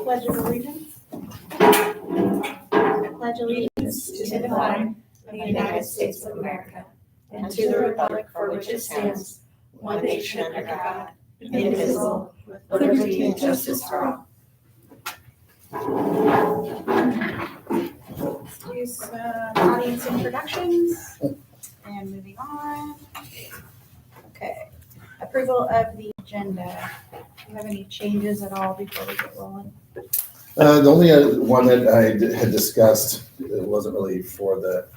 Pledge of allegiance. I pledge allegiance to the flag of the United States of America and to the republic for which it stands, one nation under God, indivisible, with liberty and justice for all. Let's do some audience introductions and moving on. Okay, approval of the agenda. Do you have any changes at all before we get rolling? The only one that I had discussed, it wasn't really for the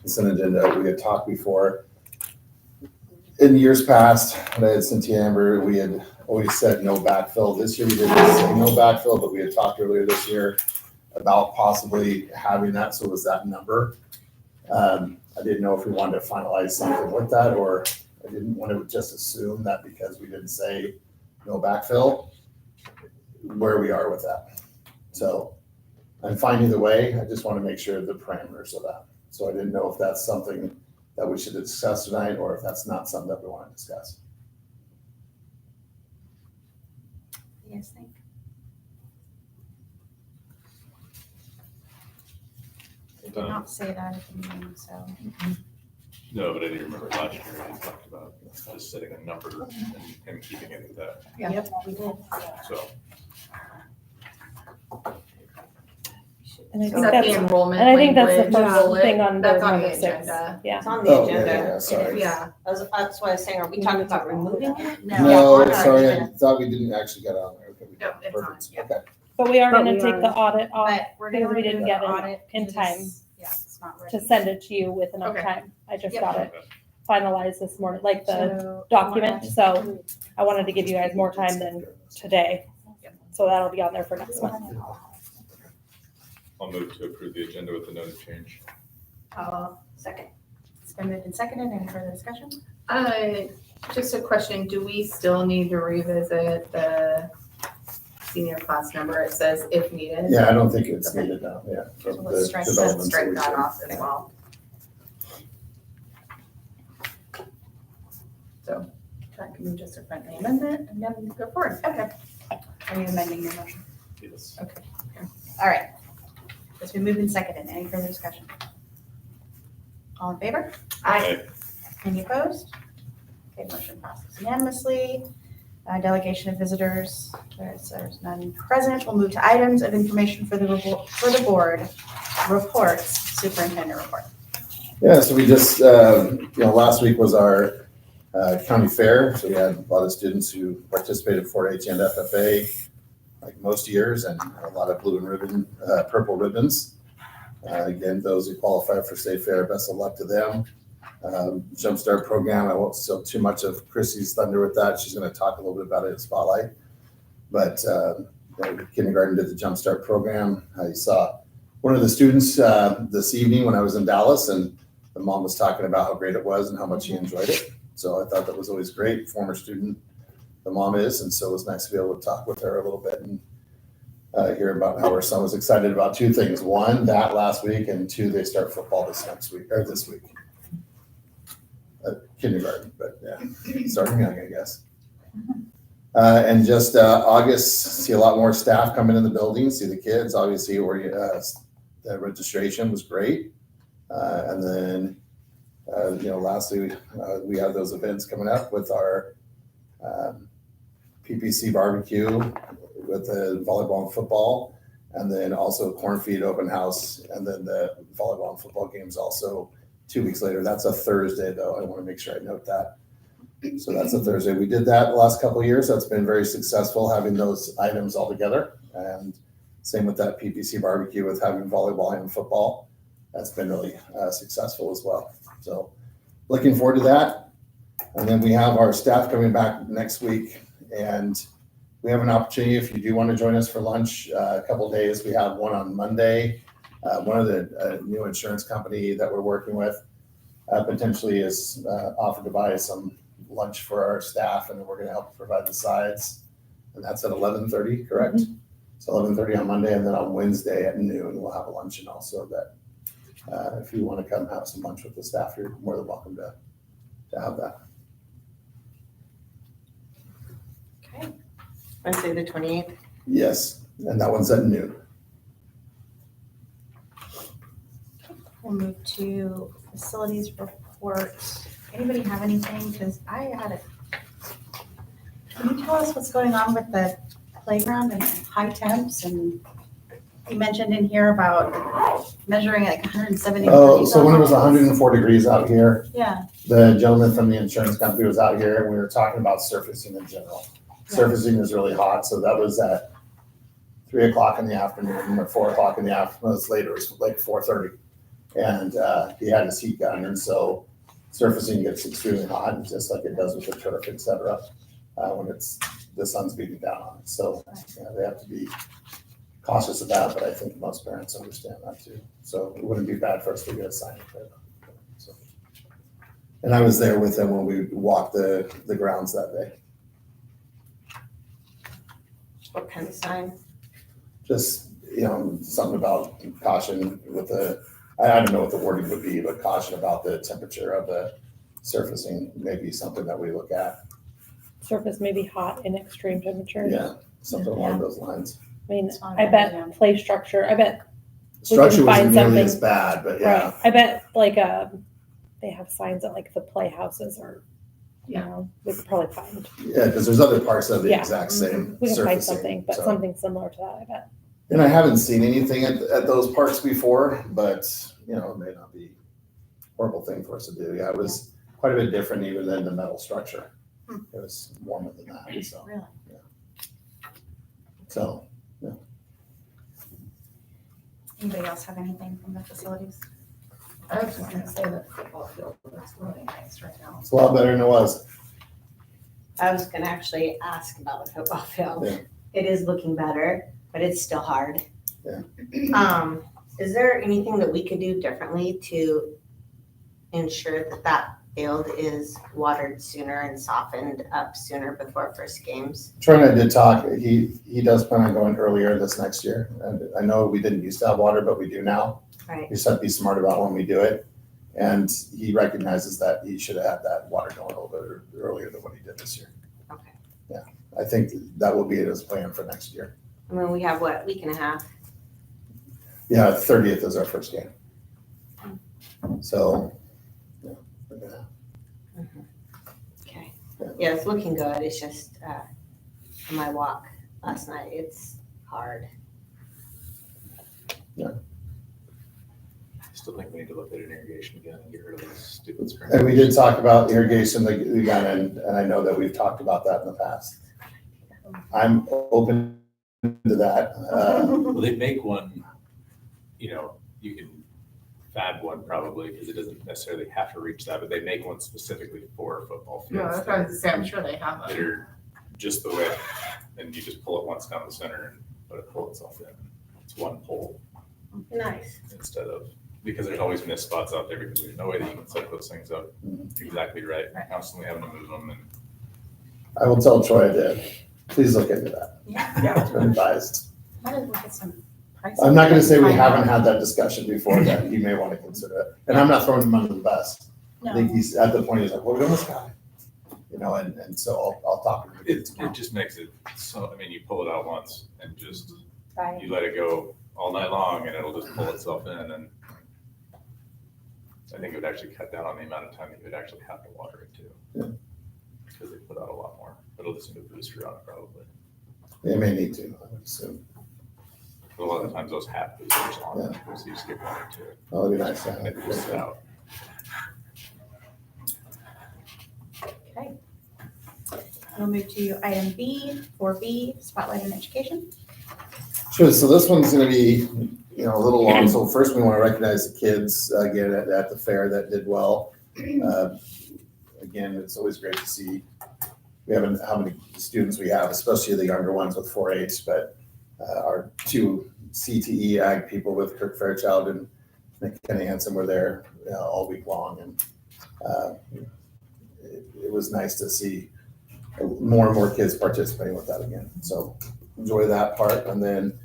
consent agenda, we had talked before. In years past, when I had sent to Amber, we had always said no backfill. This year we didn't say no backfill, but we had talked earlier this year about possibly having that, so it was that number. I didn't know if we wanted to finalize something with that, or I didn't want to just assume that because we didn't say no backfill, where we are with that. So I'm fine either way. I just want to make sure the parameters of that. So I didn't know if that's something that we should discuss tonight or if that's not something that we want to discuss. What do you guys think? We did not say that at the meeting, so. No, but I do remember last year we talked about just setting a number and keeping it at that, Yep, we did. so. And I Is think that that's, the enrollment and I think that's the language? first Bullet? thing on the That's on number the 6. agenda. Yeah. It's on the Oh, agenda. sorry. Yeah, That's why I was saying, are we talking about removing it? No, on our sorry, I agenda. thought we didn't actually get on there. Okay, we No, did. it's on, Perfect. yeah. Okay. But we are But gonna we take are- the audit off But we're gonna because we didn't remove get the it audit in because time yeah, it's not ready. to send it to you with enough Okay. time. I just Yep. got it finalized this morning, like the So, document, so I wanted to give you guys more time than today. So that'll be on there for next month. I'll move to approve the agenda with the noted change. Second. It's been moved and seconded. Any further discussion? just a question, do we still need to revisit the senior class number? It says if needed. Yeah, I don't think it's Okay. needed now, yeah. So from let's the strike developments Strike we that said. off as well. So that can be just a friendly amendment and then go forward. Okay. Are you amending your motion? Yes. All right. It's been moved and seconded. Any further discussion? All in favor? Aye. Any opposed? Okay, motion passes unanimously. Delegation of visitors, there's none present. We'll move to items of information for the board. Reports, superintendent report. Yeah, so we just, last week was our county fair. So we had a lot of students who participated in 4-H and FFA, like most years, and a lot of blue and ribbon, purple ribbons. Again, those who qualify for State Fair, best of luck to them. Jumpstart program, I won't steal too much of Chrissy's thunder with that. She's going to talk a little bit about it in Spotlight. But kindergarten did the Jumpstart program. I saw one of the students this evening when I was in Dallas, and the mom was talking about how great it was and how much she enjoyed it. So I thought that was always great. Former student, the mom is, and so it was nice to be able to talk with her a little bit and hear about how her son was excited about two things. One, that last week, and two, they start football this week. Kindergarten, but yeah, starting young, I guess. And just August, see a lot more staff coming in the building, see the kids. Obviously, the registration was great. And then, lastly, we have those events coming up with our PPC barbecue with the volleyball and football, and then also corn feed open house, and then the volleyball and football games also 2 weeks later. That's a Thursday, though. I want to make sure I note that. So that's a Thursday. We did that the last couple of years. That's been very successful, having those items all together. And same with that PPC barbecue with having volleyball and football. That's been really successful as well. So looking forward to that. And then we have our staff coming back next week. And we have an opportunity, if you do want to join us for lunch, a couple of days. We have one on Monday. One of the new insurance company that we're working with potentially is offered to buy some lunch for our staff, and we're going to help provide the sides. And that's at 11:30, correct? Mm-hmm. So 11:30 on Monday, and then on Wednesday at noon, we'll have a luncheon also that if you want to come have some lunch with the staff, you're more than welcome to have that. Wednesday, the 28th. Yes. And that one's at noon. We'll move to facilities report. Anybody have anything? Because I had a, can you tell us what's going on with the playground and high temps? And you mentioned in here about measuring like 170 Oh, degrees. so when it was outside. 104 degrees out here, Yeah, the gentleman from the insurance company was out here and we were talking about surfacing in general. Surfacing is really hot, so that was at 3 o'clock in the afternoon or 4 o'clock in the afternoon. It was later, it was like 4:30. And he had his heat gun, and so surfacing gets extremely hot, just like it does with the turf, et cetera, when the sun's beating down on it. So they have to be cautious of that, but I think most parents understand that too. So it wouldn't be bad for us to get a sign up there. So. And I was there with them when we walked the grounds that day. What kind of sign? Just, something about caution with I don't know what the wording would be, but caution about the temperature of the surfacing may be something that we look at. Surface may be hot in extreme temperature. Yeah, something along those lines. I mean, It's fine, I yeah. bet play structure, I bet, Structure find wasn't nearly something. as bad, but yeah. right, I bet like, they have signs at like the playhouses or, we could probably find, Yeah, because there's other parts of the Yeah. exact same we can find surfacing. something, but so. something similar to that, I bet. And I haven't seen anything at those parks before, but, it may not be a horrible thing for us to do. Yeah, it was quite a bit different even than the metal structure. Hmm. It was warmer than that, so. really. So, Anybody else have anything from the facilities? I was just gonna say the football field looks really nice right now. it's a lot better than it was. I was gonna actually ask about the football field. Yeah. It is looking better, but it's still hard. Yeah. Is there anything that we could do differently to ensure that field is watered sooner and softened up sooner before first games? Troy and I did talk, he does plan on going earlier this next year. And I know we didn't used to have water, but we do now. Right. We just have to be smart about when we do it. And he recognizes that he should have had that water going a little bit earlier than what he did this year. Okay. I think that will be his plan for next year. I mean, we have what, week and a half? Yeah, 30th is our first game. So, yeah, we're gonna, Okay. Yeah. Yeah, it's looking good. It's just, on my walk last night, it's hard. I still think we need to look at an irrigation again and get rid of those stupid and sprinklers. we did talk about irrigation again, and I know that we've talked about that in the past. I'm open to that. Well, they make one, you can fab one probably, because it doesn't necessarily have to reach that, but they make one specifically for football No, fields. that's what I was gonna say, I'm sure they have That them. are just the width, and you just pull it once down the center and let it pull itself in. It's one pull Nice. instead of, because there's always missed spots out there, because there's no way that you can set those things up exactly right, constantly having to move them, and I will tell Troy that, please look into that. Yeah. It's been advised. Why don't we get some prices? I'm not gonna say we Find out. haven't had that discussion before, that he may want to consider it. And I'm not throwing him under the bus. I think No, he's at the point, he's like, well, we almost got it. And so I'll talk to him. it just makes it so, you pull it out once and just, right. you let it go all night long and it'll just pull itself in, and I think it would actually cut down on the amount of time that you would actually have to water it too. Yeah. Because they put out a lot more. It'll just need a booster on it probably. They may need to, I would assume. But a lot of the times those have boosters on them, so you just get water to it Oh, it'd be nice to have and it boosts it it. out. Okay. We'll move to item B, 4B, spotlight in education. Sure, so this one's gonna be, a little long. So first we wanna recognize the kids again at the fair that did well. Again, it's always great to see, we haven't, how many students we have, especially the younger ones with 4-H, but our two CTE ag people with Kirk Fairchild and McKenna Hansen were there all week long, and it was nice to see more and more kids participating with that again. So enjoy that part. And then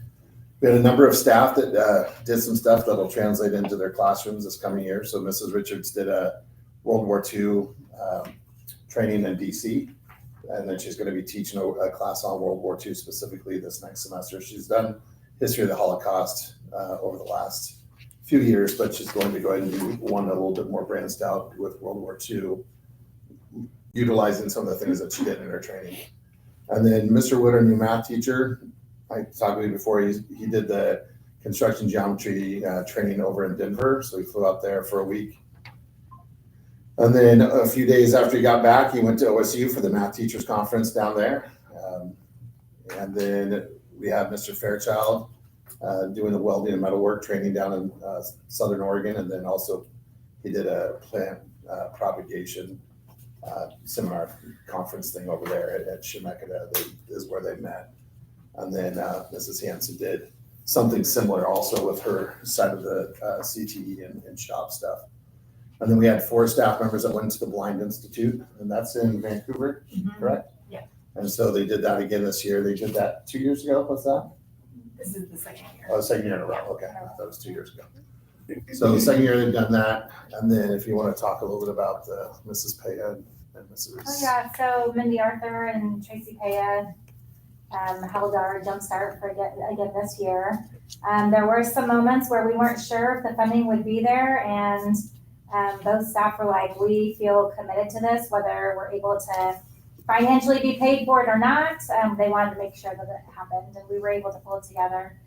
we had a number of staff that did some stuff that'll translate into their classrooms this coming year. So Mrs. Richards did a World War II training in DC And then she's going to be teaching a class on World War II specifically this next semester. She's done history of the Holocaust over the last few years, but she's going to go ahead and do one a little bit more branched out with World War II, utilizing some of the things that she did in her training. And then Mr. Wood, our new math teacher, I talked to you before, he did the construction geometry training over in Denver. So he flew out there for a week. And then a few days after he got back, he went to OSU for the math teachers conference down there. And then we have Mr. Fairchild doing the welding and metalwork training down in Southern Oregon. And then also he did a plant propagation seminar conference thing over there at Chemeketa is where they met. And then Mrs. Hanson did something similar also with her side of the CTE and shop stuff. And then we had 4 staff members that went to the Blind Institute, and that's in Vancouver, correct? Yeah. And so they did that again this year. They did that 2 years ago. What's that? This is the second year. Oh, second year in a row. Okay, I thought it was 2 years ago. So the second year they've done that. And then if you want to talk a little bit about the Mrs. Paya and Mrs. Oh yeah, so Mindy Arthur and Tracy Paya held our jumpstart for again this year. There were some moments where we weren't sure if the funding would be there, and both staff were like, we feel committed to this, whether we're able to financially be paid for it or not. They wanted to make sure that it happened, and we were able to pull it together.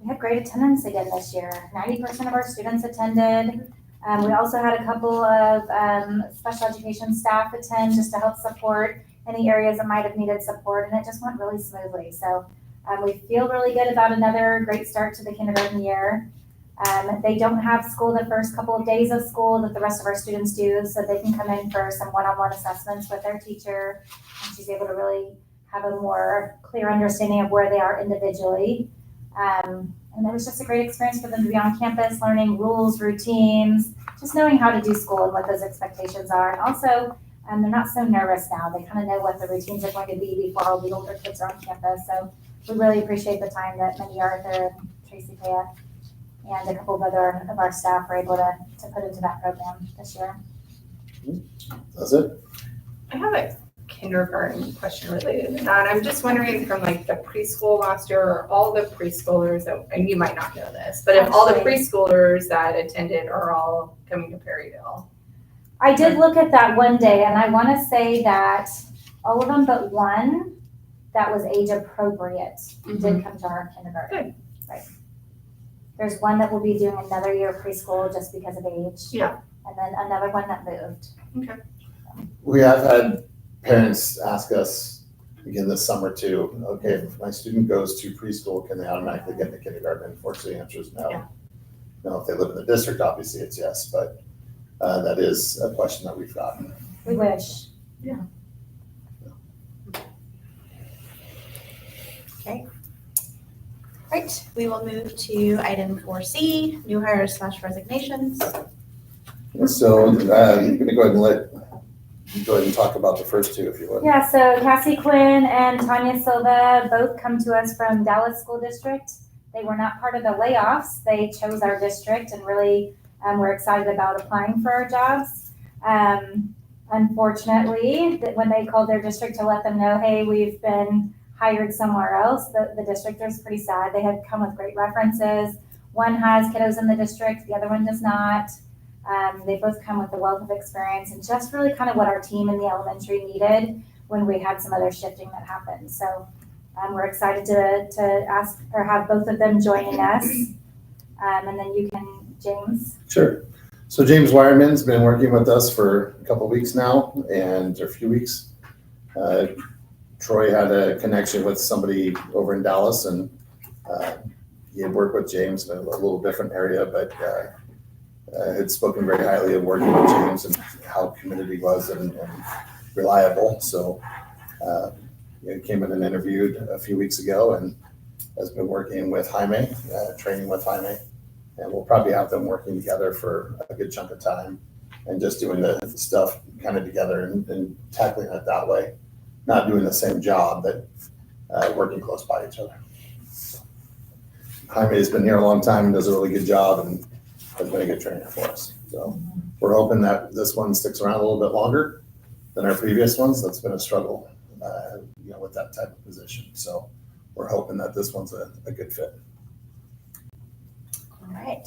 We had great attendance again this year. 90% of our students attended. We also had a couple of special education staff attend just to help support any areas that might have needed support, and it just went really smoothly. So we feel really good about another great start to the kindergarten year. They don't have school the first couple of days of school that the rest of our students do, so they can come in for some one-on-one assessments with their teacher, and she's able to really have a more clear understanding of where they are individually. And it was just a great experience for them to be on campus, learning rules, routines, just knowing how to do school and what those expectations are. And also, they're not so nervous now. They kind of know what the routines are going to be before all the older kids are on campus. So we really appreciate the time that Mindy Arthur and Tracy Paya and a couple of other of our staff were able to put into that program this year. That's it. I have a kindergarten question related to that. I'm just wondering from like the preschool last year, or all the preschoolers that, and you might not know this, but if all the preschoolers that attended are all coming to Perryville. I did look at that one day, and I want to say that all of them but one that was age appropriate did come to our kindergarten. Good. Right. There's one that will be doing another year of preschool just because of age. Yeah. And then another one that moved. Okay. We have had parents ask us again this summer too, okay, if my student goes to preschool, can they automatically get into kindergarten? Unfortunately, the answer is no. Yeah. Now, if they live in the district, obviously it's yes, but that is a question that we've gotten. We wish. Right, we will move to item 4C, new hires / resignations. So I'm going to go ahead and let you go ahead and talk about the first two if you would. Yeah, so Cassie Quinn and Tanya Silva both come to us from Dallas School District. They were not part of the layoffs. They chose our district and really were excited about applying for our jobs. Unfortunately, when they called their district to let them know, hey, we've been hired somewhere else, the district was pretty sad. They had come with great references. One has kiddos in the district, the other one does not. They both come with a wealth of experience and just really kind of what our team in the elementary needed when we had some other shifting that happened. So we're excited to ask or have both of them joining us. And then you can, James. Sure. So James Wireman's been working with us for a couple of weeks now, and a few weeks. Troy had a connection with somebody over in Dallas, and he had worked with James in a little different area, but had spoken very highly of working with James and how committed he was and reliable. So he came in and interviewed a few weeks ago and has been working with Jaime, training with Jaime. And we'll probably have them working together for a good chunk of time and just doing the stuff kind of together and tackling it that way. Not doing the same job, but working close by each other. Jaime has been here a long time and does a really good job and has been a good trainer for us. So we're hoping that this one sticks around a little bit longer than our previous ones. That's been a struggle, with that type of position. So we're hoping that this one's a good fit. All right.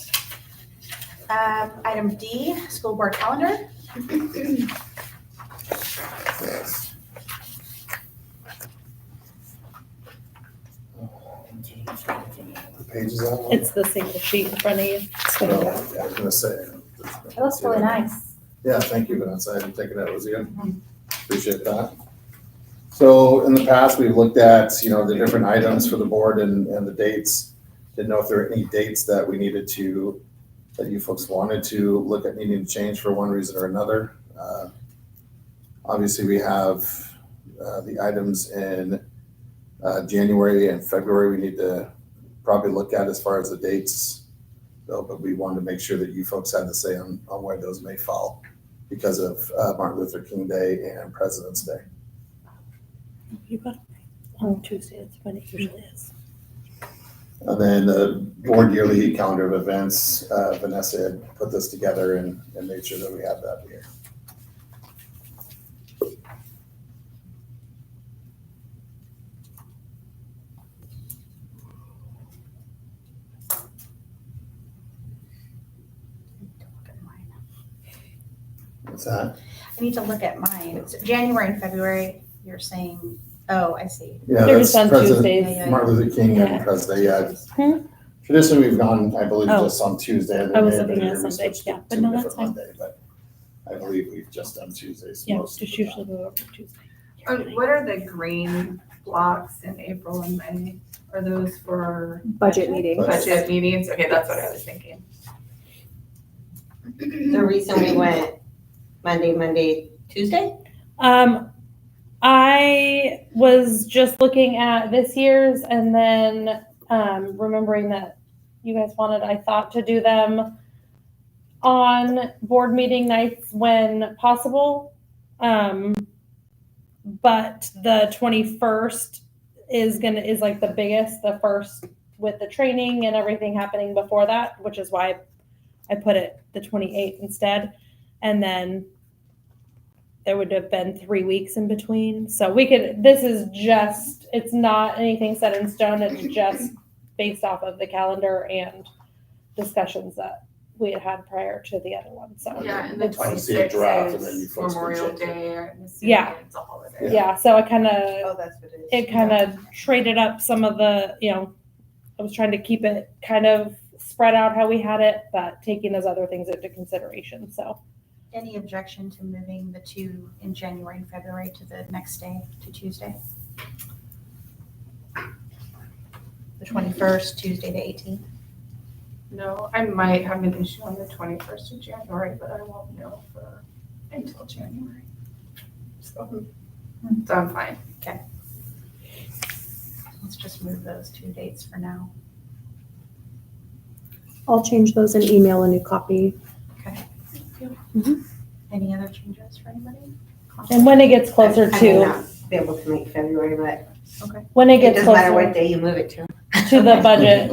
Item D, school board calendar. The page is that one? It's the single sheet in front of you. Yeah, I was gonna say. It looks really nice. Yeah, thank you, Vanessa. I didn't think that was you. Appreciate that. So in the past, we've looked at, the different items for the board and the dates. Didn't know if there were any dates that we needed to, that you folks wanted to look at needing to change for one reason or another. Obviously, we have the items in January and February we need to probably look at as far as the dates. But we wanted to make sure that you folks had the say on where those may fall because of Martin Luther King Day and President's Day. You got it on Tuesday, that's when it usually is. And then the board yearly calendar of events, Vanessa had put this together and made sure that we have that here. What's that? I need to look at mine. It's January and February, you're saying, oh, I see. Yeah, They're that's just on President Tuesdays. Martin Luther King Yeah. and President Day. Hmm? Traditionally, we've gone, I believe, Oh. just on Tuesday. I was Then looking maybe at we Sunday, switched yeah, it but to no, a that's different Monday, but I believe we've just done Tuesdays Yeah, most of just the usually time. go over Tuesday. What are the green blocks in April and May? Are those for Budget meeting. budget meetings? Okay, that's what I was thinking. The reason we went Monday, Tuesday? I was just looking at this year's and then remembering that you guys wanted, I thought, to do them on board meeting nights when possible. But the 21st is like the biggest, the first with the training and everything happening before that, which is why I put it the 28th instead. And then there would have been 3 weeks in between. So it's not anything set in stone. It's just based off of the calendar and discussions that we had prior to the other one. So Yeah, and the I see a 26th draft and then you is folks can Memorial change it. Day. I'm assuming Yeah. it's a holiday. yeah, so I kind of, Oh, that's what it is. it kind of traded up some of the, I was trying to keep it kind of spread out how we had it, but taking those other things into consideration. So Any objection to moving the two in January and February to the next day, to Tuesday? The 21st, Tuesday the 18th? No, I might have an issue on the 21st of January, but I won't know until January. So I'm fine. Let's just move those two dates for now. I'll change those and email a new copy. Okay. Thank you. Mhm. Any other changes for anybody? and when it gets closer I may to, not be able to make February, but when it it gets doesn't matter what closer day you move it to. to the budget,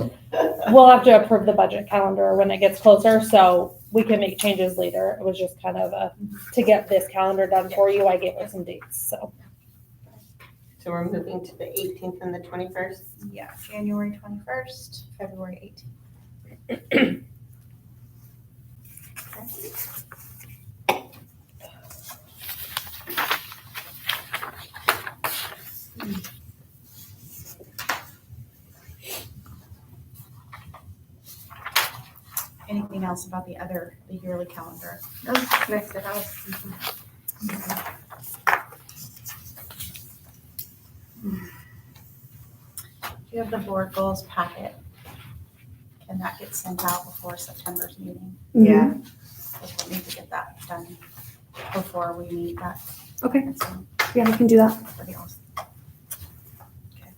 we'll have to approve the budget calendar when it gets closer, so we can make changes later. It was just kind of to get this calendar done for you, I gave her some dates, so. So we're moving to the 18th and the 21st. Yeah, January 21st, February 18th. Anything else about the yearly calendar? No, nice to have. You have the board goals packet. Can that get sent out before September's meeting? Yeah. Because we'll need to get that done before we meet that. Okay. So, Yeah, I can do that. pretty awesome. Okay.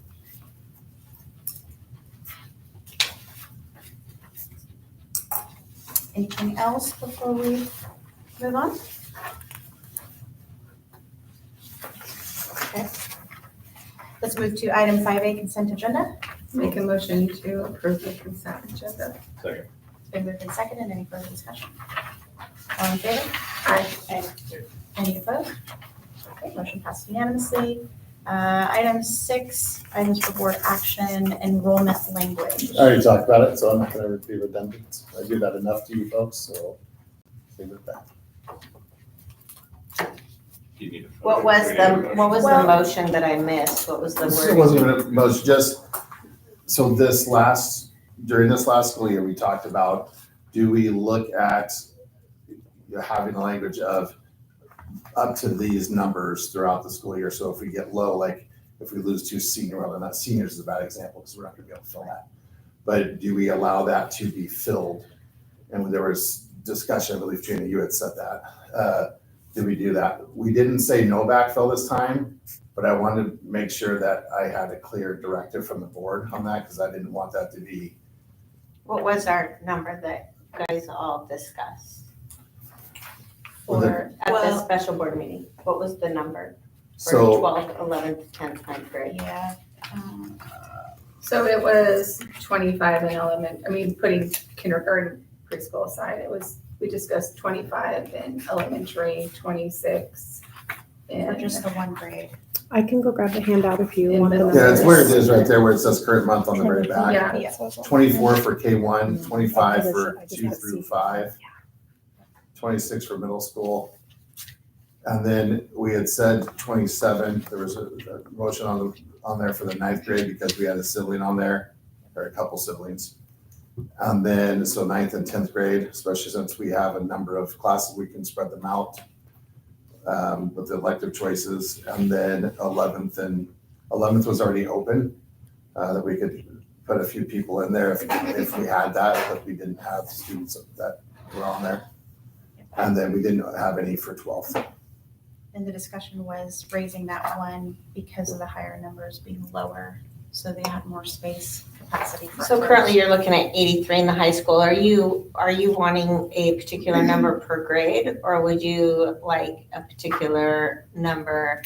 Anything else before we move on? Okay. Let's move to item 5A, consent agenda. Make a motion to approve the consent agenda. Second. It's been moved and seconded. Any further discussion? All in favor? Aye. Any opposed? Okay, motion passed unanimously. Item 6, items for board action, enrollment language. I already talked about it, so I'm not gonna be redundant. I do that enough to you folks, so leave it at that. You need to- What was the Well- motion that I missed? What was the It word? wasn't even a most, just, so during this last school year, we talked about, do we look at having the language of up to these numbers throughout the school year? So if we get low, like if we lose 2 senior, well, not seniors is a bad example because we're not gonna be able to fill that. But do we allow that to be filled? And there was discussion, I believe Gina, you had said that. Did we do that? We didn't say no backfill this time, but I wanted to make sure that I had a clear directive from the board on that because I didn't want that to be. What was our number that you guys all discussed Well, the- at the well- special board meeting? What was the number for So 12th, 11th, 10th, 9th grade? Yeah. So it was 25 putting kindergarten preschool aside, we discussed 25 in elementary, 26 For in. just the one grade. I can go grab the handout if you In want the middle. Yeah, it's numbers. where it is right there, where it says current month on the very back. Yeah. 24 for K1, 25 Okay, for I just 2 have to through see. 5, 26 for middle school. And then we had said 27, there was a motion on there for the 9th grade because we had a sibling on there, or a couple siblings. And then, so 9th and 10th grade, especially since we have a number of classes, we can spread them out with the elective choices. And then 11th was already open, that we could put a few people in there if we had that, but we didn't have students that were on there. And then we didn't have any for 12th. And the discussion was raising that one because of the higher numbers being lower, so they had more space capacity for. So others. currently you're looking at 83 in the high school. Are you wanting a particular number per grade? Or would you like a particular number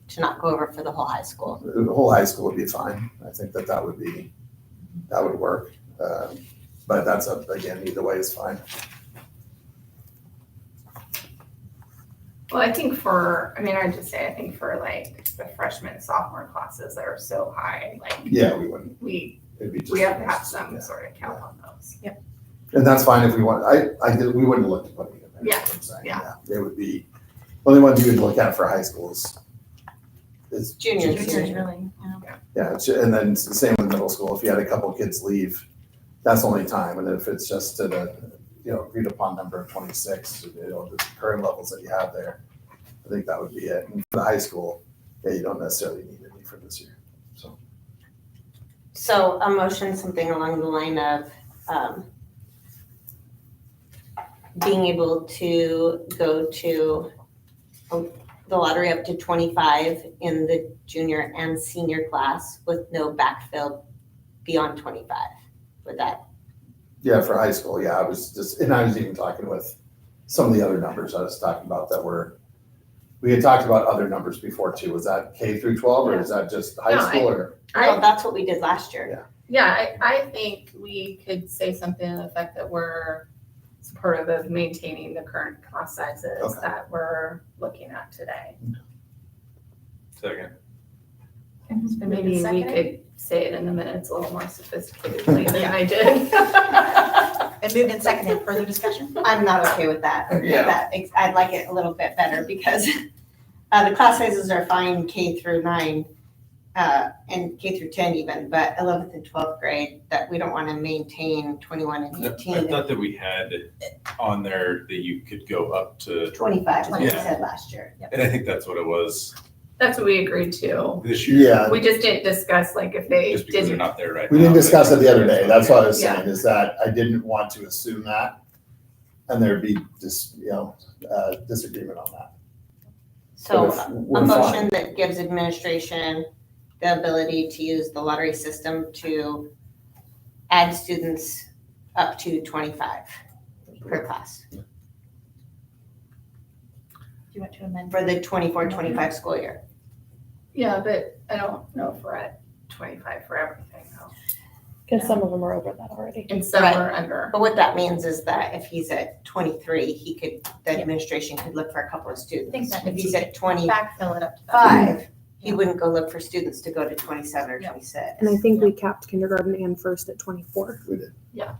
to not go over for the whole high school? The whole high school would be fine. I think that would work. But that's again, either way is fine. Well, I think for like the freshman, sophomore classes that are so high, like Yeah, we wouldn't. we It'd be just. have to have some Yeah. sort of count on those. And that's fine if we want, we wouldn't look to put it in there. Yeah, That's what I'm saying. yeah. It would be, only ones you would look at for high schools is Juniors. Juniors, really, yeah. Yeah, and then it's the same with middle school. If you had a couple kids leave, that's only time. And if it's just to the, agreed upon number of 26, the current levels that you have there, I think that would be it. And for the high school, yeah, you don't necessarily need any for this year. So, So a motion, something along the line of being able to go to the lottery up to 25 in the junior and senior class with no backfill beyond 25. Would that? yeah, for high school, yeah, I was even talking with some of the other numbers I was talking about we had talked about other numbers before too. Was that K through 12 or is that just high No, school or? No, that's what we did last year. I think we could say something to the effect that we're supportive of maintaining the current class sizes Okay. that we're looking at today. Second. It's been moved and Maybe we seconded. could say it in the minutes a little more sophisticatedly than I did. Been moved and seconded, further discussion? I'm not okay with that. Yeah. I'd like it a little bit better because the class sizes are fine K through 9 and K through 10 even, but 11th and 12th grade, that we don't want to maintain 21 and I 18. thought that we had on there that you could go up to, 25 is what we Yeah. said last year. and I think that's what it was That's what we agreed to. this year. Yeah, We just didn't discuss like if they Just because they're didn't. not there right now. we didn't discuss it the other day. That's what I was Yeah. saying, is that I didn't want to assume that. And there'd be disagreement on that. So But if a we're motion fine. that gives administration the ability to use the lottery system to add students up to 25 per class Do you want to amend? for the 24-25 school year. Yeah, but I don't know if we're at 25 for everything though. Because some of them are over that already. And some Right. are under. But what that means is that if he's at 23, the administration could look for a couple of students. think that If means he's at 25, Backfill it up to that. he wouldn't go look for students to go to 27 or 26. And I think we capped kindergarten and first at 24. We did. Yeah.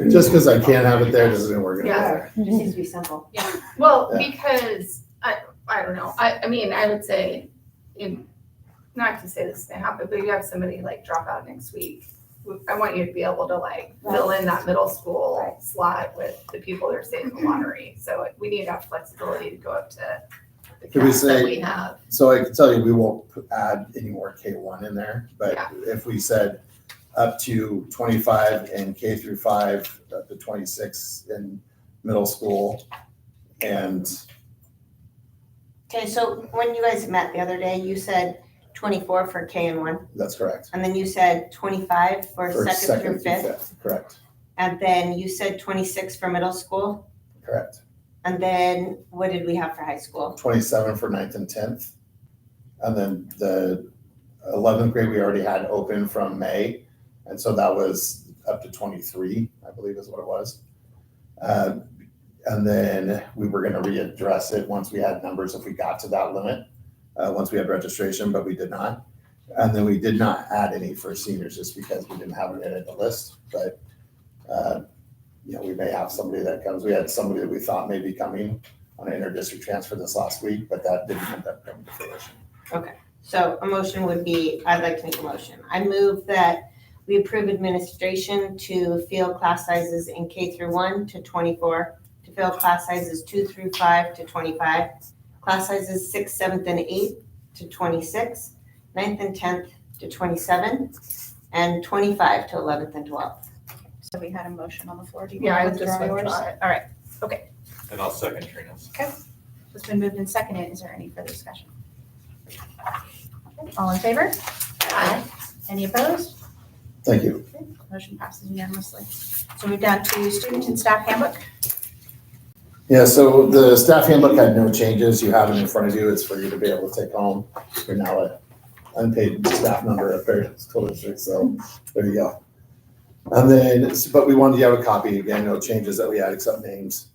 Just because I can't have it there doesn't mean we're gonna Yeah. there. It just needs to be simple. Well, Yeah. because I don't know. I mean, I would say, not to say this is gonna happen, but you have somebody like drop out next week. I want you to be able to like fill in that middle school Right. slot with the people that are staying in the lottery. So we need to have flexibility to go up to the Can we caps that say- we have. So I can tell you, we won't add any more K1 in there, but Yeah. if we said up to 25 in K through 5, up to 26 in middle school, and Okay, so when you guys met the other day, you said 24 for K and 1, that's correct. and then you said 25 for For second through fifth, correct, and then you said 26 for middle school, correct. and then what did we have for high school? 27 for 9th and 10th. And then the 11th grade, we already had open from May. And so that was up to 23, I believe is what it was. And then we were gonna readdress it once we had numbers, if we got to that limit, once we had registration, but we did not. And then we did not add any for seniors just because we didn't have it in the list, but, we may have somebody that comes. We had somebody that we thought may be coming on an inter-district transfer this last week, but that didn't end up coming to fruition. So a motion would be, I'd like to make a motion. I move that we approve administration to fill class sizes in K through 1 to 24, to fill class sizes 2 through 5 to 25, class sizes 6th, 7th, and 8th to 26, 9th and 10th to 27, and 25 to 11th and 12th. So we had a motion on the floor. Do you Yeah, I want would to just withdraw yours? withdraw it. All right, And I'll second Trina's. it's been moved and seconded. Is there any further discussion? Okay, all in favor? Aye. Any opposed? Thank you. Okay, motion passes unanimously. So we're down to student and staff handbook. Yeah, so the staff handbook had no changes. You have it in front of you. It's for you to be able to take home. You're now an unpaid staff member at Fairfield School District, so there you go. And then, but we wanted you to have a copy. Again, no changes that we had except names.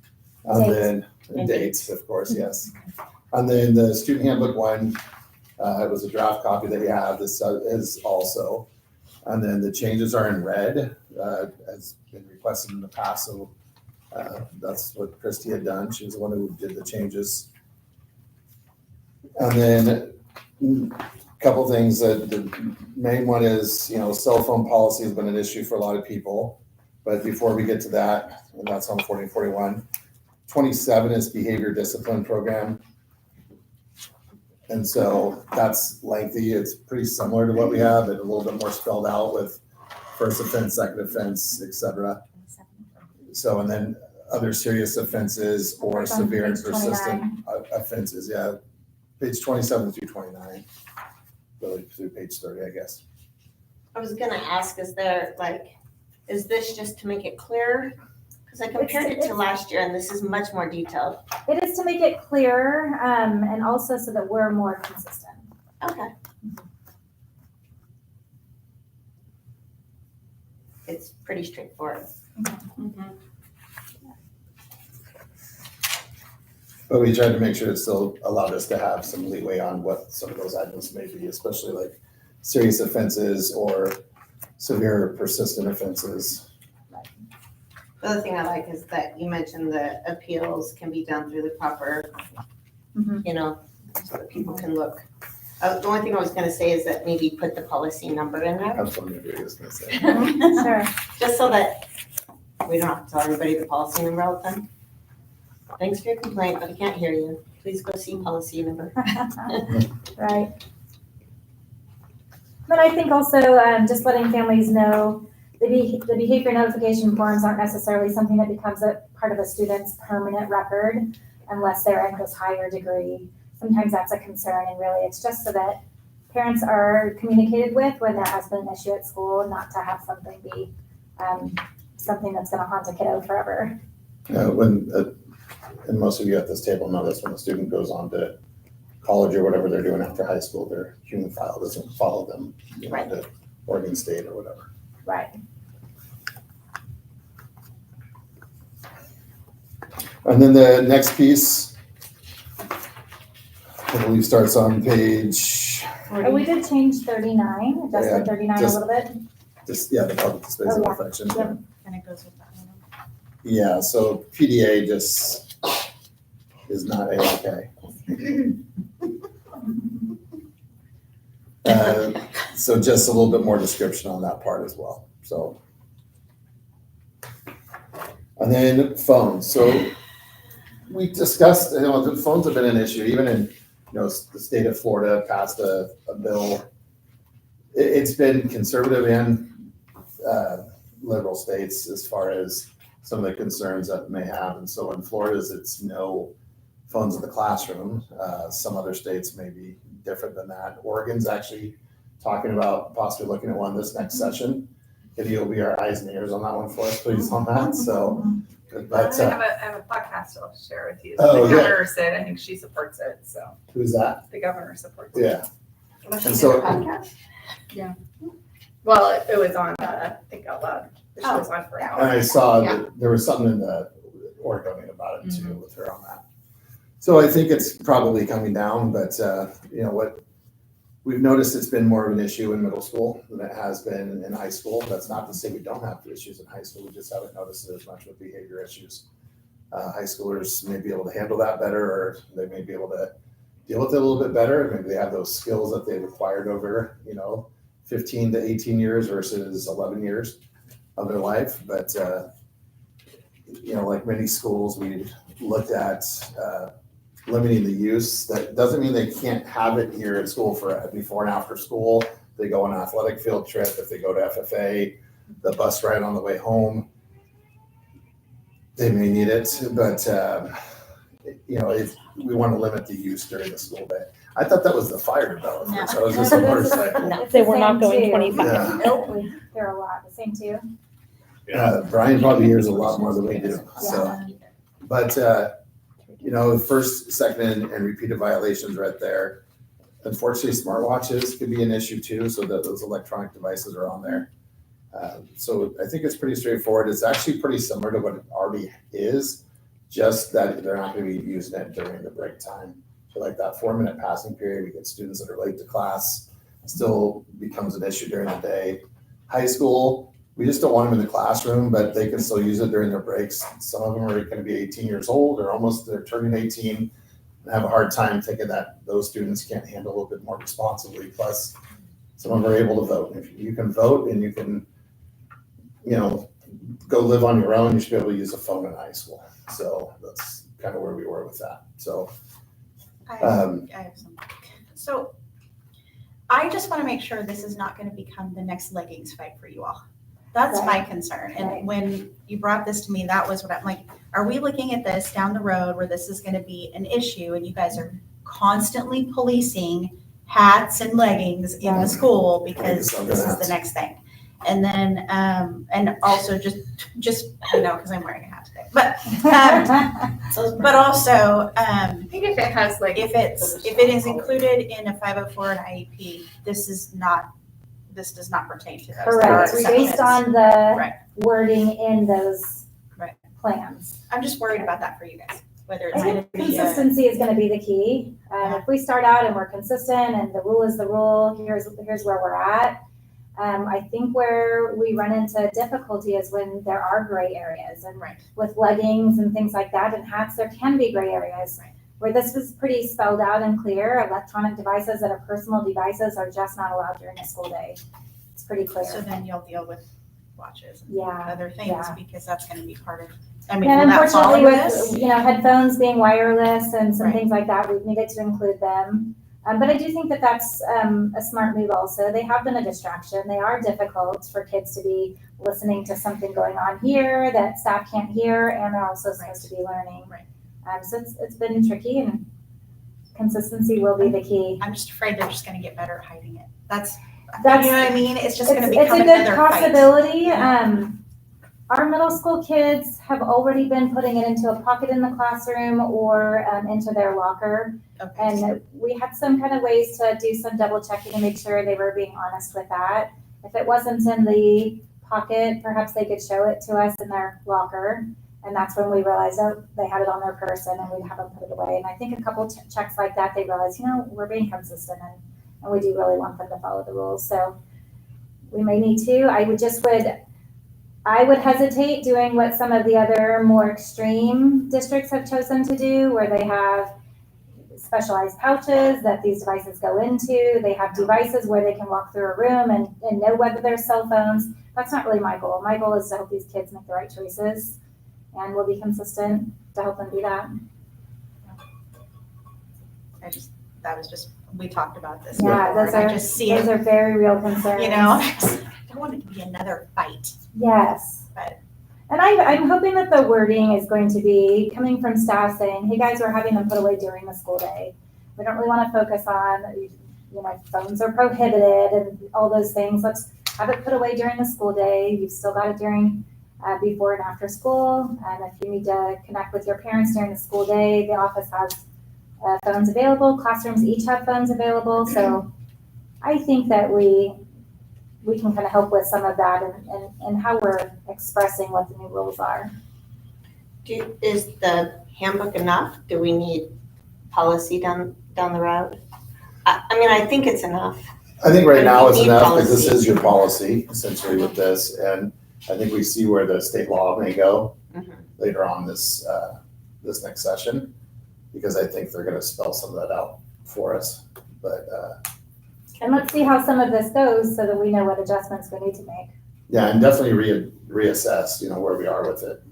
And then dates, of course, yes. And then the student handbook one, it was a draft copy that we have. This is also. And then the changes are in red, as been requested in the past, so that's what Christy had done. She was the one who did the changes. And then a couple things. The main one is, cell phone policy has been an issue for a lot of people. But before we get to that, and that's on 4041, 27 is behavior discipline program. And so that's lengthy. It's pretty similar to what we have, and a little bit more spelled out with first offense, second offense, et cetera. So, and then other serious offenses or It's on severe and page persistent 29. offenses, yeah. Page 27 through 29, really through page 30, I guess. I was gonna ask, is this just to make it clearer? Because I compared it to last year and this is much more detailed. It is to make it clearer, and also so that we're more consistent. Okay. It's pretty straightforward. But we tried to make sure it still allowed us to have some leeway on what some of those items may be, especially like serious offenses or severe persistent offenses. The other thing I like is that you mentioned the appeals can be done through the proper, Mhm. so that people can look. The only thing I was gonna say is that maybe put the policy number in there, That's what I was gonna say. Sure. just so that we don't have to tell everybody the policy number all the time. Thanks for your complaint, but I can't hear you. Please go see policy number. Right. But I think also, just letting families know, the behavior notification forms aren't necessarily something that becomes a part of a student's permanent record unless they're in this higher degree. Sometimes that's a concern, and really it's just so that parents are communicated with when there has been an issue at school, not to have something be, something that's gonna haunt a kiddo forever. And most of you at this table know this, when a student goes on to college or whatever they're doing after high school, their human file doesn't follow them, to Oregon State or whatever. Right. And then the next piece, I believe starts on page, Oh, we did change 39, Yeah, adjusted 39 a just- little bit. the public displays Oh, of yeah. affection. Yep. And it goes with that one. Yeah, so PDA just is not A-OK. So just a little bit more description on that part as well, so. And then phones, so we discussed, the phones have been an issue, even in, the state of Florida passed a bill. It's been conservative and liberal states as far as some of the concerns that may have, and so in Florida's, it's no phones in the classroom. Some other states may be different than that. Oregon's actually talking about possibly looking at one this next session. If you'll be our eyes and ears on that one for us, please, on that, so. But, I have a podcast I'll share with you. Oh, The yeah. governor said, I think she supports it, so who's that? the governor supports it. Yeah, Was she And doing so- a podcast? Well, it was on, Think Out Loud. She was on for an and hour. I saw Yeah. that there was something in the Oregonian about it too, with her on that. So I think it's probably coming down, but, what we've noticed, it's been more of an issue in middle school than it has been in high school. That's not to say we don't have issues in high school, we just haven't noticed it as much with behavior issues. High schoolers may be able to handle that better, or they may be able to deal with it a little bit better. Maybe they have those skills that they've acquired over, 15 to 18 years versus 11 years of their life. But, like many schools, we've looked at limiting the use. That doesn't mean they can't have it here at school for before and after school. They go on an athletic field trip, if they go to FFA, the bus ride on the way home, they may need it. But, if we want to limit the use during the school day. I thought that was the fire development, so it was just a motorcycle. It's They the were not same going too. 25. Yeah. Nope, we hear a lot, the same too. Brian probably hears a lot more than we do, so. But, first, second, and repeated violations right there. Unfortunately, smartwatches could be an issue too, so that those electronic devices are on there. So I think it's pretty straightforward. It's actually pretty similar to what it already is, just that they're not gonna be using it during the break time. So like that 4-minute passing period, we get students that are late to class, still becomes an issue during the day. High school, we just don't want them in the classroom, but they can still use it during their breaks. Some of them are gonna be 18 years old, or they're turning 18, and have a hard time thinking that those students can't handle a little bit more responsibly. Plus, some of them are able to vote. If you can vote and you can, go live on your own, you should be able to use a phone in high school. So that's kind of where we were with that, so. I have some. So I just want to make sure this is not going to become the next leggings fight for you all. That's my concern. Right. And when you brought this to me, that was what I'm like, are we looking at this down the road where this is going to be an issue and you guys are constantly policing hats and leggings in the school because Yes, I'm this gonna is the have next thing? And then, and also just, because I'm wearing a hat today, but also, I think if it has like. if it is included in a 504 and IEP, this does not pertain to those. There are Correct, we based exceptions. on the Right. wording in those Right. plans. I'm just worried about that for you guys, whether it's I going think to be consistency is gonna be the key. Yeah. If we start out and we're consistent and the rule is the rule, here's where we're at. I think where we run into difficulty is when there are gray areas, and Right. with leggings and things like that and hats, there can be gray areas. Right. Where this is pretty spelled out and clear, electronic devices that are personal devices are just not allowed during a school day. It's pretty clear. So then you'll deal with watches and Yeah, other things yeah. because that's going to be part of, will And that fall unfortunately into with, this? headphones being wireless and some Right. things like that, we've needed to include them. But I do think that that's a smart move also. They have been a distraction. They are difficult for kids to be listening to something going on here that staff can't hear, and they're also supposed to be learning. Right. So it's been tricky, and consistency will be the key. I'm just afraid they're just going to get better at hiding it. That's you That's- know what I mean? It's just going to It's become a good another fight. possibility. Our middle school kids have already been putting it into a pocket in the classroom or into their locker. Okay. And we had some kind of ways to do some double checking and make sure they were being honest with that. If it wasn't in the pocket, perhaps they could show it to us in their locker. And that's when we realized, oh, they had it on their person and we'd have them put it away. And I think a couple checks like that, they realized, we're being consistent and we do really want them to follow the rules. So we may need to. I would hesitate doing what some of the other more extreme districts have chosen to do, where they have specialized pouches that these devices go into. They have devices where they can walk through a room and know whether they're cell phones. That's not really my goal. My goal is to help these kids make the right choices, and we'll be consistent to help them do that. We talked about this. Yeah, before, those and are, I just see those it, are very real concerns. I don't want it to be another fight. Yes. But- And I'm hoping that the wording is going to be coming from staff saying, hey guys, we're having them put away during the school day. We don't really want to focus on, phones are prohibited and all those things. Let's have it put away during the school day. You've still got it during, before and after school. And if you need to connect with your parents during the school day, the office has phones available. Classrooms each have phones available. So I think that we can kind of help with some of that and how we're expressing what the new rules are. Is the handbook enough? Do we need policy down the road? I think it's enough. I think right now it's We need enough because this policy. is your policy essentially with this, and I think we see where the state law may go Mhm. later on this next session, because I think they're gonna spell some of that out for us, but, And let's see how some of this goes so that we know what adjustments we need to make. yeah, and definitely reassess, where we are with it.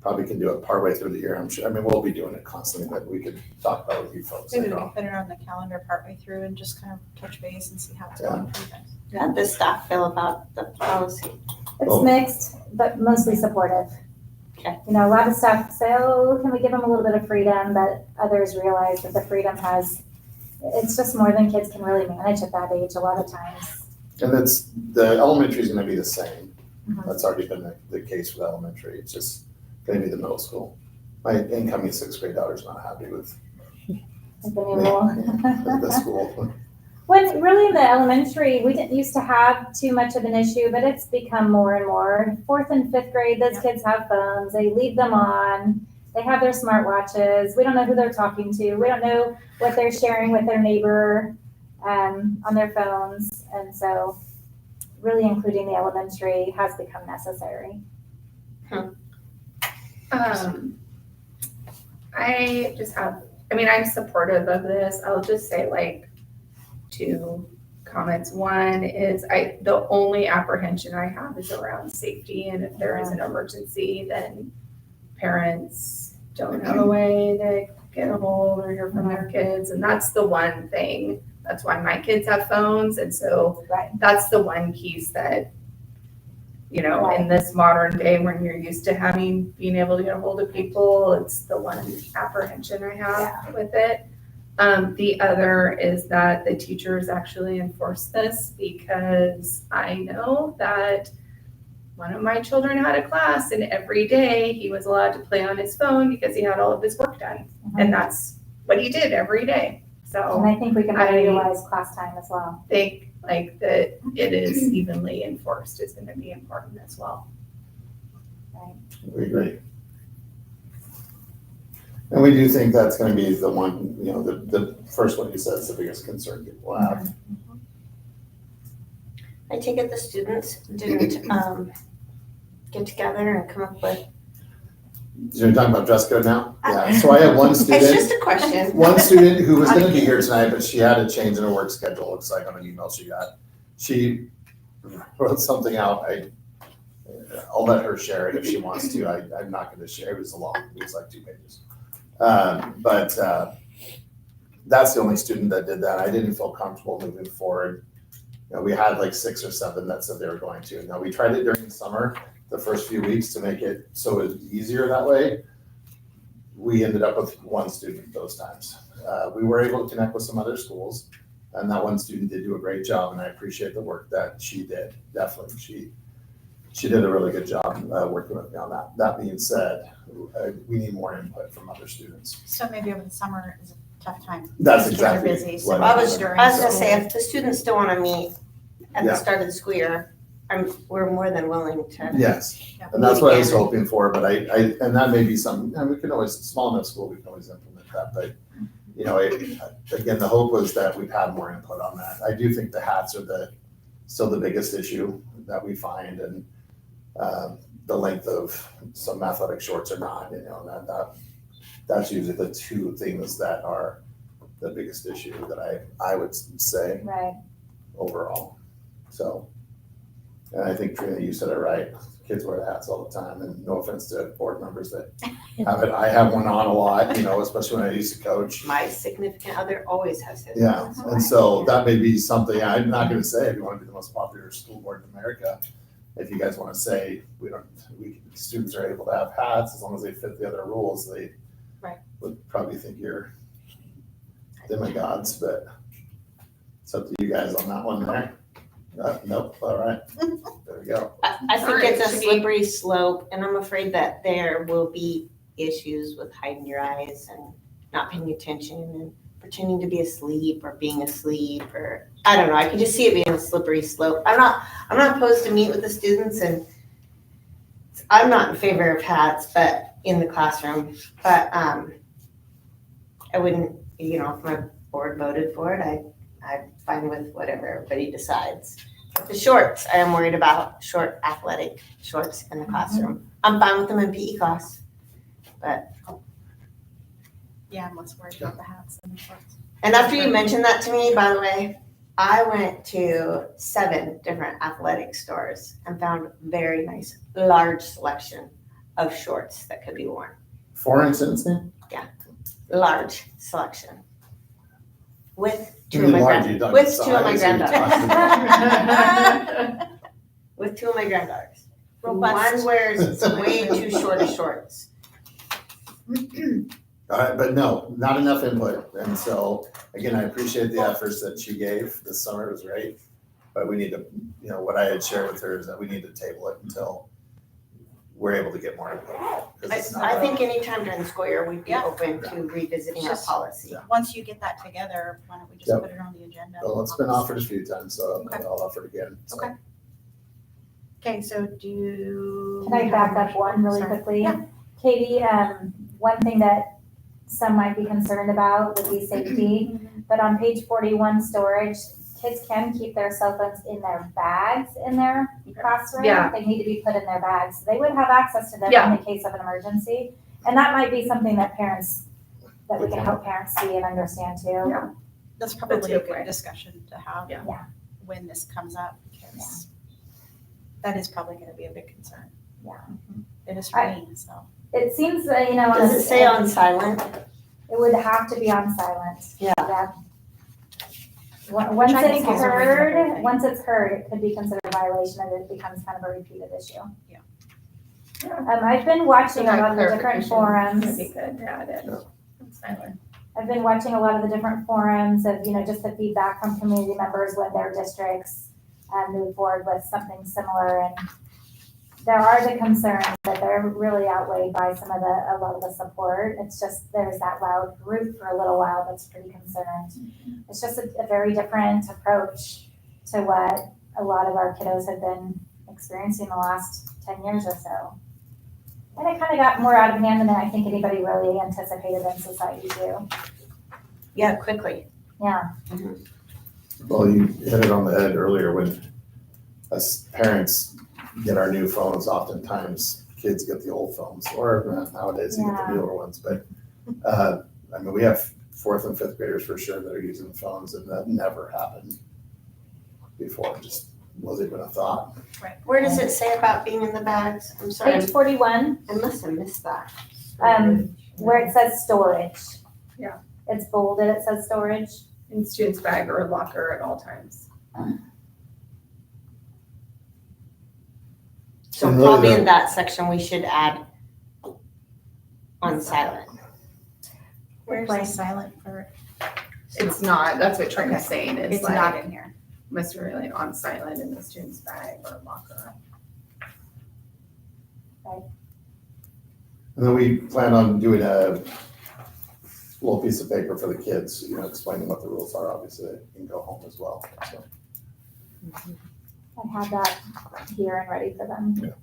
Probably can do it partway through the year, I'm sure. I mean, we'll be doing it constantly, but we could talk about it with you folks Maybe we later can on. put it on the calendar partway through and just kind of touch base and see how it's Yeah. going for you guys. How does staff feel about the policy? It's Oh. mixed, but mostly supportive. Okay. A lot of staff say, oh, can we give them a little bit of freedom? But others realize that the freedom it's just more than kids can really manage at that age a lot of times. And the elementary is gonna be the same. Mhm. That's already been the case with elementary. It's just gonna be the middle school. My incoming 6th grade daughter's not happy with Like the new rule. the school. When really in the elementary, we didn't used to have too much of an issue, but it's become more and more. 4th and 5th grade, those kids have phones. They leave them on. They have their smartwatches. We don't know who they're talking to. We don't know what they're sharing with their neighbor on their phones. And so really including the elementary has become necessary. I'm supportive of this. I'll just say two comments. One is the only apprehension I have is around safety, and if there is an emergency, then parents don't have a way to get a hold or hear from their kids, and that's the one thing. That's why my kids have phones, and so Right. that's the one piece that, Right. in this modern day when you're used to being able to get a hold of people, it's the one apprehension I have with it. The other is that the teachers actually enforce this, because I know that one of my children had a class and every day he was allowed to play on his phone because he had all of his work done. And that's what he did every day. And So I think we can I- utilize class time as well. think that it is evenly enforced is going to be important as well. We agree. And we do think that's gonna be the one, the first one you said is the biggest concern people have. I take it the students didn't get together and come up with. You're talking about dress code now? Yeah, so I had one It's student. just a question. One student who was gonna be here tonight, but she had a change in her work schedule, looks like on an email she got. She wrote something out, I'll let her share it if she wants to, I'm not gonna share, it was long, it was like 2 pages. But that's the only student that did that, I didn't feel comfortable moving forward. We had like 6 or 7 that said they were going to. Now, we tried it during the summer, the first few weeks to make it so it was easier that way. We ended up with 1 student those times. We were able to connect with some other schools, and that 1 student did do a great job, and I appreciate the work that she did, definitely. She did a really good job working with me on that. That being said, we need more input from other students. So maybe over the summer is a tough time. That's Kids are exactly busy, so what I was during gonna school. say, if the students still wanna meet at Yeah. the start of the school year, we're more than willing to. Yes, Yeah. and that's what I was hoping for, but I, and that may be some, and we can always, small enough school, we can always implement that, but, you know, again, the hope was that we've had more input on that. I do think the hats are still the biggest issue that we find, and, the length of some athletic shorts are not, you know, and that's usually the two things that are the biggest issue that I would say Right. overall. So, and I think Trina, you said it right. Kids wear hats all the time, and no offense to board members that have it. I have one on a lot, you know, especially when I used to coach. My significant other always has his. Yeah, and so that may be something, I'm not gonna say if you wanna be the most popular school board in America, if you guys wanna say, students are able to have hats, as long as they fit the other rules, they Right. would probably think you're demigods, but it's up to you guys on that one there. Nope, all right, there we go. I think Alright, it's a should we- slippery slope, and I'm afraid that there will be issues with hiding your eyes and not paying attention and pretending to be asleep or being asleep, or, I don't know, I can just see it being a slippery slope. I'm not opposed to meet with the students, and I'm not in favor of hats, but in the classroom, but, I wouldn't, you know, if my board voted for it, I'm fine with whatever everybody decides. The shorts, I am worried about short athletic shorts in the classroom. I'm fine with them in PE class. Yeah, I'm less worried about the hats than the shorts. And after you mentioned that to me, by the way, I went to 7 different athletic stores and found very nice, large selection of shorts that could be worn. For instance, Large selection. With you two of mean my large, you don't with two of my size, or you granddaughters. talking With 2 of my granddaughters. Robust. One wears way too short of shorts. All right, but no, not enough input, and so, again, I appreciate the efforts that you gave this summer, it was great. But we need to, you know, what I had shared with her is that we need to table it until we're able to get more input. 'Cause it's not I a- think anytime during the school year, we'd be Yeah. open to revisiting our Just- policy. Once you get that together, why don't we just Yep. put it on the agenda? Well, it's been offered a few times, so Okay. I'll offer it again, so. Okay. Okay, so Can I back up one really Sorry. quickly? Yeah. Katie, one thing that some might be concerned about would be safety, but on page 41, storage, kids can keep their cell phones in their bags in their classroom. Yeah. They need to be put in their bags. They would have access to them Yeah. in the case of an emergency. And that might be something that we can help parents see and understand too. Yeah. That's probably That's a a good good point. discussion to have. Yeah. Yeah. When this comes up, because that is probably gonna be a big concern. Yeah. It is for me, so. It seems, you know. Does it say on silent? It would have to be on silent. Yeah. Once Which I it's think is a reasonable heard, thing. once it's heard, it could be considered a violation and it becomes kind of a repeated issue. Yeah. I've been watching a That lot of the different clarification forums. would be good to add in. Yeah. Silent. I've been watching a lot of the different forums of, you know, just the feedback from community members when their districts move forward with something similar. And there are the concerns, but they're really outweighed by a lot of the support. It's just, there's that loud group for a little while that's pretty concerned. It's just a very different approach to what a lot of our kiddos have been experiencing the last 10 years or so. And it kind of got more out of hand than I think anybody really anticipated in society too. Yeah, quickly. Yeah. Well, you hit it on the head earlier, when us parents get our new phones, oftentimes kids get the old phones, or nowadays you get the Yeah. newer ones, but, I mean, we have 4th and 5th graders for sure that are using phones, and that never happened before, just wasn't even a thought. Where does it say about being in the bags? I'm sorry, Page 41, I must have missed that. where it says storage. Yeah. It's bolded, it says storage. In student's bag or locker at all times. So And really probably the- in that section, we should add on silent. Where's the silent for? It's not, that's what Trina's saying, is It's not like, in here. must be really on silent in the student's bag or locker. And then we plan on doing a little piece of paper for the kids, you know, explaining what the rules are, obviously, they can go home as well, so. I have that here and ready for them.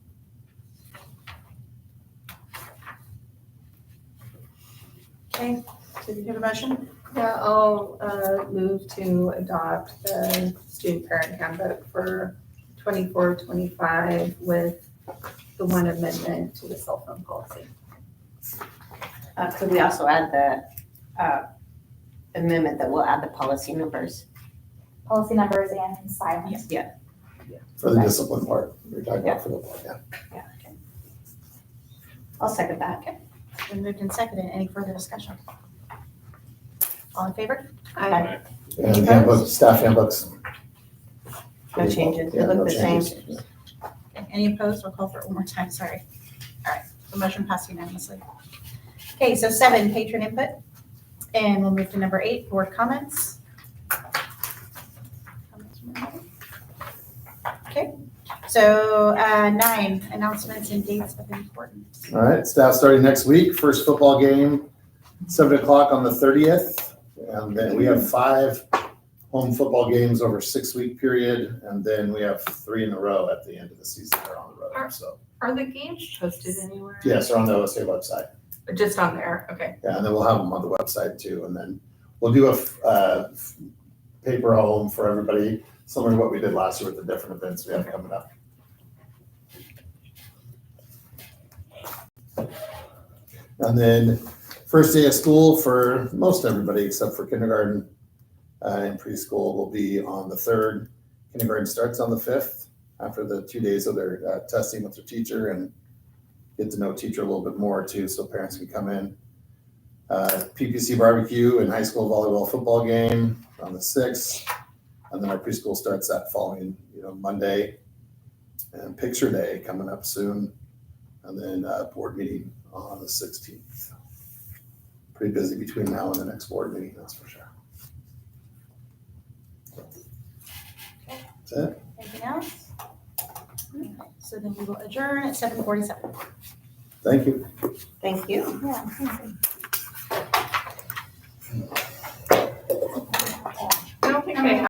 Okay, did you have a motion? Yeah, I'll move to adopt the student parent handbook for 24-25 with the one amendment to the cell phone policy. Could we also add the amendment that will add the policy numbers? Policy numbers and silence. For the discipline part, you're talking about for the part, yeah. I'll second that. Been moved and seconded. Any further discussion? All in favor? I And handbooks, staff handbooks. No changes, Yeah, they look no the same. changes. Okay, any opposed? I'll call for it one more time, sorry. All right, the motion passed unanimously. Okay, so 7, patron input. And we'll move to number 8, board comments. Comments from anybody? Okay, so 9, announcements and dates of importance. All right, staff starting next week, first football game, 7 o'clock on the 30th. And then we have 5 home football games over a 6-week period. And then we have 3 in a row at the end of the season that are on the road, so. Are the games posted anywhere? Yes, they're on the OSA website. Just on there, okay. Yeah, and then we'll have them on the website too. And then we'll do a paper home for everybody, similar to what we did last year with the different events we have coming up. And then first day of school for most everybody except for kindergarten and preschool will be on the 3rd. Kindergarten starts on the 5th after the 2 days of their testing with their teacher and get to know teacher a little bit more too, so parents can come in. PPC barbecue and high school volleyball football game on the 6th. And then our preschool starts that following, Monday. And picture day coming up soon. And then board meeting on the 16th. Pretty busy between now and the next board meeting, that's for sure. That's it. Anything else? Okay, so then we will adjourn at 7:47. Thank you. Thank you. Yeah, thank you. I don't think I